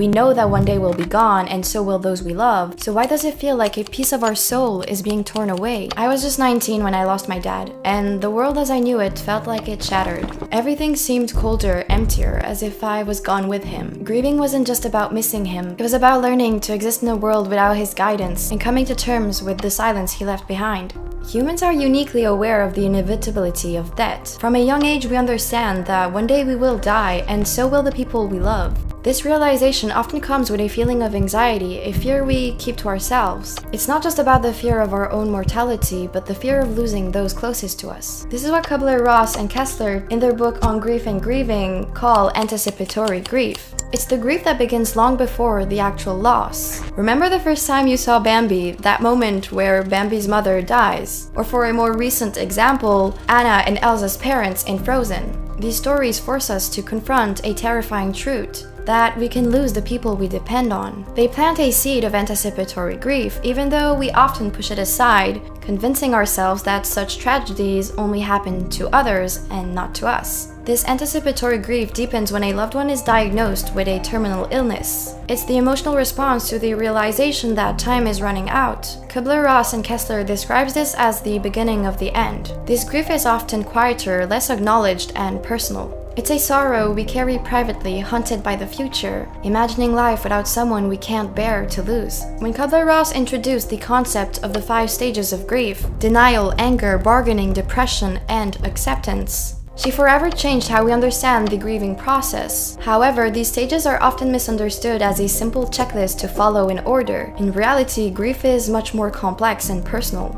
We know that one day we'll be gone, and so will those we love. So why does it feel like a piece of our soul is being torn away? I was just 19 when I lost my dad, and the world as I knew it felt like it shattered. Everything seemed colder, emptier, as if I was gone with him. Grieving wasn't just about missing him. It was about learning to exist in a world without his guidance and coming to terms with the silence he left behind. Humans are uniquely aware of the inevitability of death. From a young age, we understand that one day we will die, and so will the people we love. This realization often comes with a feeling of anxiety, a fear we keep to ourselves. It's not just about the fear of our own mortality, but the fear of losing those closest to us. This is what Kubler-Ross and Kessler, in their book on grief and grieving, call anticipatory grief. It's the grief that begins long before the actual loss. Remember the first time you saw Bambi, that moment where Bambi's mother dies? Or for a more recent example, Anna and Elsa's parents in Frozen. These stories force us to confront a terrifying truth, that we can lose the people we depend on. They plant a seed of anticipatory grief, even though we often push it aside, convincing ourselves that such tragedies only happen to others and not to us. This anticipatory grief deepens when a loved one is diagnosed with a terminal illness. It's the emotional response to the realization that time is running out. Kubler-Ross and Kessler describes this as the beginning of the end. This grief is often quieter, less acknowledged, and personal. It's a sorrow we carry privately, haunted by the future, imagining life without someone we can't bear to lose. When Kubler-Ross introduced the concept of the 5 stages of grief, denial, anger, bargaining, depression, and acceptance, she forever changed how we understand the grieving process. However, these stages are often misunderstood as a simple checklist to follow in order. In reality, grief is much more complex and personal.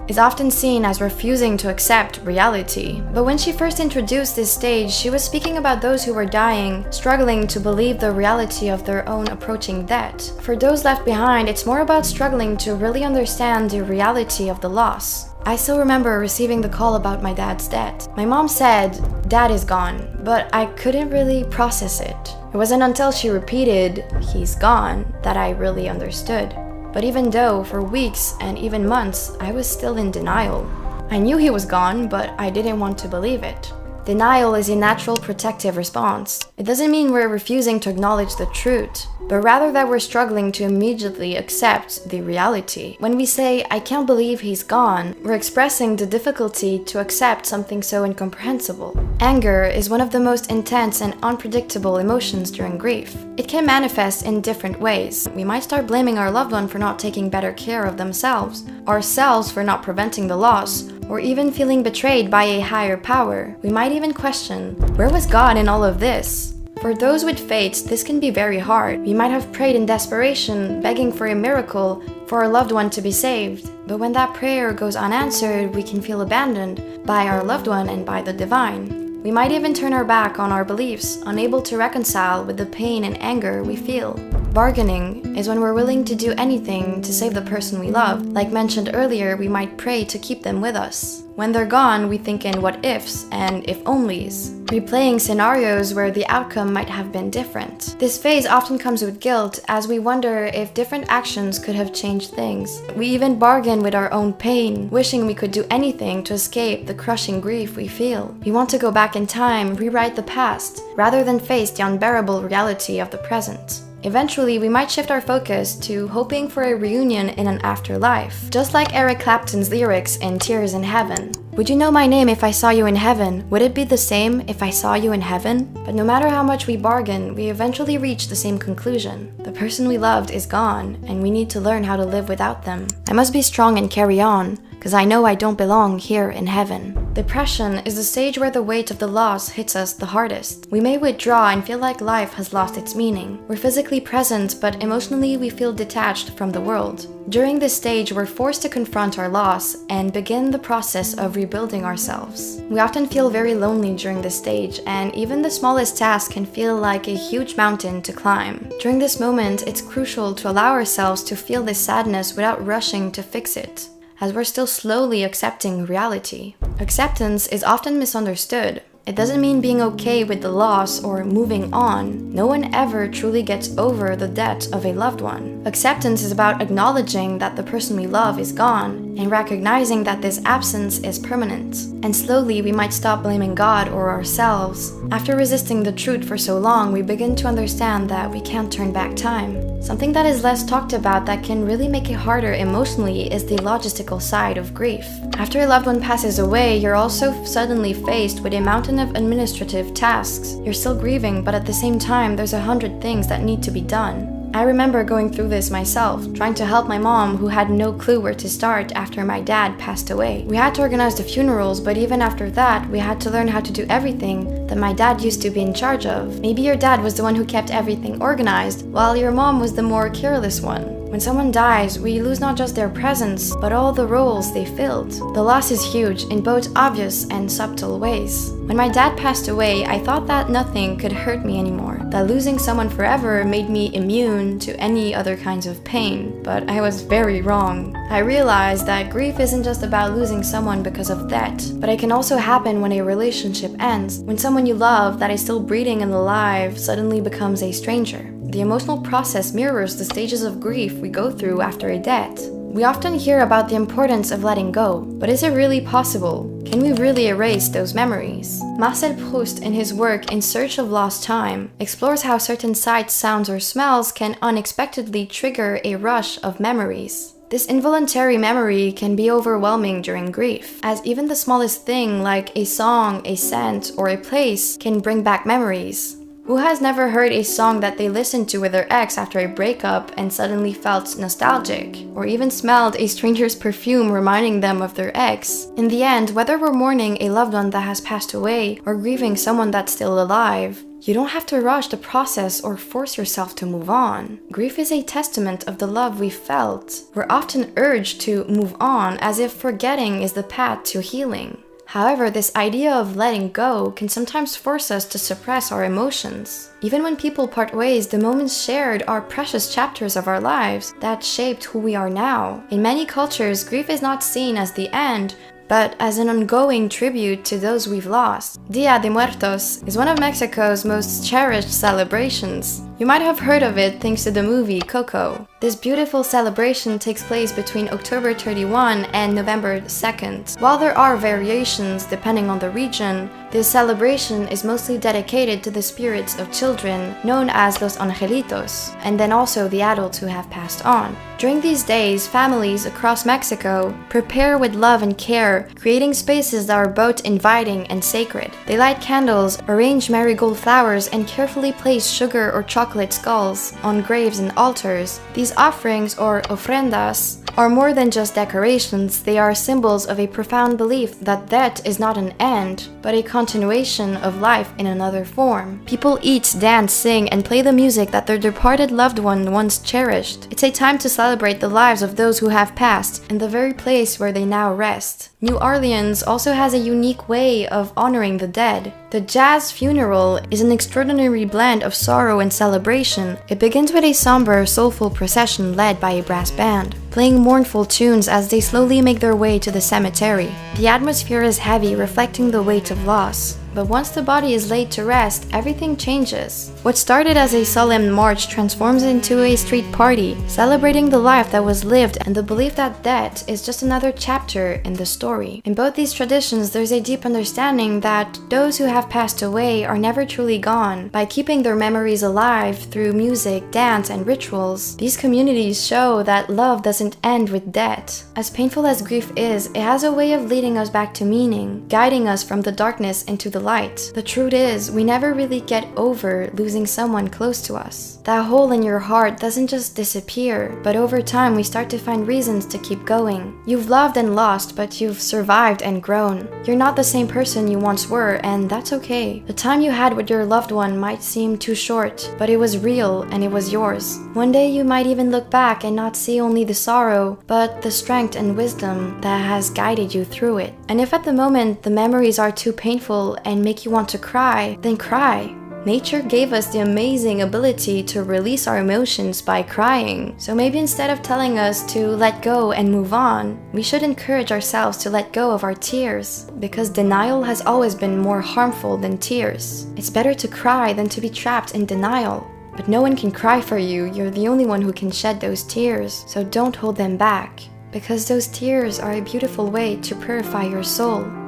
Is often seen as refusing to accept reality. But when she first introduced this stage, she was speaking about those who were dying, struggling to believe the reality of their own approaching death. For those left behind, it's more about struggling to really understand the reality of the loss. I still remember receiving the call about my dad's death. My mom said, "Dad is gone," but I couldn't really process it. It wasn't until she repeated, "He's gone," that I really understood. But even though, for weeks and even months, I was still in denial. I knew he was gone, but I didn't want to believe it. Denial is a natural protective response. It doesn't mean we're refusing to acknowledge the truth, but rather that we're struggling to immediately accept the reality. When we say, "I can't believe he's gone," we're expressing the difficulty to accept something so incomprehensible. Anger is one of the most intense and unpredictable emotions during grief. It can manifest in different ways. We might start blaming our loved one for not taking better care of themselves, ourselves for not preventing the loss, or even feeling betrayed by a higher power. We might even question, where was God in all of this? For those with faith, this can be very hard. We might have prayed in desperation, begging for a miracle, for our loved one to be saved. But when that prayer goes unanswered, we can feel abandoned by our loved one and by the divine. We might even turn our back on our beliefs, unable to reconcile with the pain and anger we feel. Bargaining is when we're willing to do anything to save the person we love. Like mentioned earlier, we might pray to keep them with us. When they're gone, we think in what ifs and if onlys, replaying scenarios where the outcome might have been different. This phase often comes with guilt, as we wonder if different actions could have changed things. We even bargain with our own pain, wishing we could do anything to escape the crushing grief we feel. We want to go back in time, rewrite the past, rather than face the unbearable reality of the present. Eventually, we might shift our focus to hoping for a reunion in an afterlife. Just like Eric Clapton's lyrics in Tears in Heaven. Would you know my name if I saw you in heaven? Would it be the same if I saw you in heaven? But no matter how much we bargain, we eventually reach the same conclusion. The person we loved is gone, and we need to learn how to live without them. I must be strong and carry on, because I know I don't belong here in heaven. Depression is the stage where the weight of the loss hits us the hardest. We may withdraw and feel like life has lost its meaning. We're physically present, but emotionally we feel detached from the world. During this stage, we're forced to confront our loss and begin the process of rebuilding ourselves. We often feel very lonely during this stage, and even the smallest task can feel like a huge mountain to climb. During this moment, it's crucial to allow ourselves to feel this sadness without rushing to fix it, as we're still slowly accepting reality. Acceptance is often misunderstood. It doesn't mean being okay with the loss or moving on. No one ever truly gets over the death of a loved one. Acceptance is about acknowledging that the person we love is gone and recognizing that this absence is permanent. And slowly we might stop blaming God or ourselves. After resisting the truth for so long, we begin to understand that we can't turn back time. Something that is less talked about that can really make it harder emotionally is the logistical side of grief. After a loved one passes away, you're also suddenly faced with a mountain of administrative tasks. You're still grieving, but at the same time, there's 100 things that need to be done. I remember going through this myself, trying to help my mom who had no clue where to start after my dad passed away. We had to organize the funerals, but even after that, we had to learn how to do everything that my dad used to be in charge of. Maybe your dad was the one who kept everything organized, while your mom was the more careless one. When someone dies, we lose not just their presence, but all the roles they filled. The loss is huge in both obvious and subtle ways. When my dad passed away, I thought that nothing could hurt me anymore, that losing someone forever made me immune to any other kinds of pain, but I was very wrong. I realized that grief isn't just about losing someone because of death, but it can also happen when a relationship ends, when someone you love that is still breathing and alive suddenly becomes a stranger. The emotional process mirrors the stages of grief we go through after a death. We often hear about the importance of letting go, but is it really possible? Can we really erase those memories? Marcel Proust, in his work In Search of Lost Time, explores how certain sights, sounds, or smells can unexpectedly trigger a rush of memories. This involuntary memory can be overwhelming during grief, as even the smallest thing like a song, a scent, or a place can bring back memories. Who has never heard a song that they listened to with their ex after a breakup and suddenly felt nostalgic? Or even smelled a stranger's perfume reminding them of their ex? In the end, whether we're mourning a loved one that has passed away or grieving someone that's still alive, you don't have to rush the process or force yourself to move on. Grief is a testament of the love we felt. We're often urged to move on as if forgetting is the path to healing. However, this idea of letting go can sometimes force us to suppress our emotions. Even when people part ways, the moments shared are precious chapters of our lives that shaped who we are now. In many cultures, grief is not seen as the end, but as an ongoing tribute to those we've lost. Dia de Muertos is one of Mexico's most cherished celebrations. You might have heard of it thanks to the movie Coco. This beautiful celebration takes place between October 31 and November 2nd. While there are variations depending on the region, this celebration is mostly dedicated to the spirits of children, known as Los Angelitos, and then also the adults who have passed on. During these days, families across Mexico prepare with love and care, creating spaces that are both inviting and sacred. They light candles, arrange marigold flowers, and carefully place sugar or chocolate skulls on graves and altars. These offerings, or ofrendas, are more than just decorations. They are symbols of a profound belief that death is not an end, but a continuation of life in another form. People eat, dance, sing, and play the music that their departed loved one once cherished. It's a time to celebrate the lives of those who have passed and the very place where they now rest. New Orleans also has a unique way of honoring the dead. The jazz funeral is an extraordinary blend of sorrow and celebration. It begins with a somber, soulful procession led by a brass band, playing mournful tunes as they slowly make their way to the cemetery. The atmosphere is heavy, reflecting the weight of loss. But once the body is laid to rest, everything changes. What started as a solemn march transforms into a street party, celebrating the life that was lived and the belief that death is just another chapter in the story. In both these traditions, there's a deep understanding that those who have passed away are never truly gone. By keeping their memories alive through music, dance, and rituals, these communities show that love doesn't end with death. As painful as grief is, it has a way of leading us back to meaning, guiding us from the darkness into the light. The truth is, we never really get over losing someone close to us. That hole in your heart doesn't just disappear, but over time we start to find reasons to keep going. You've loved and lost, but you've survived and grown. You're not the same person you once were, and that's okay. The time you had with your loved one might seem too short, but it was real and it was yours. One day you might even look back and not see only the sorrow, but the strength and wisdom that has guided you through it. And if at the moment the memories are too painful and make you want to cry, then cry. Nature gave us the amazing ability to release our emotions by crying. So maybe instead of telling us to let go and move on, we should encourage ourselves to let go of our tears, because denial has always been more harmful than tears. It's better to cry than to be trapped in denial. But no one can cry for you. You're the only one who can shed those tears, so don't hold them back. because those tears are a beautiful way to purify your soul.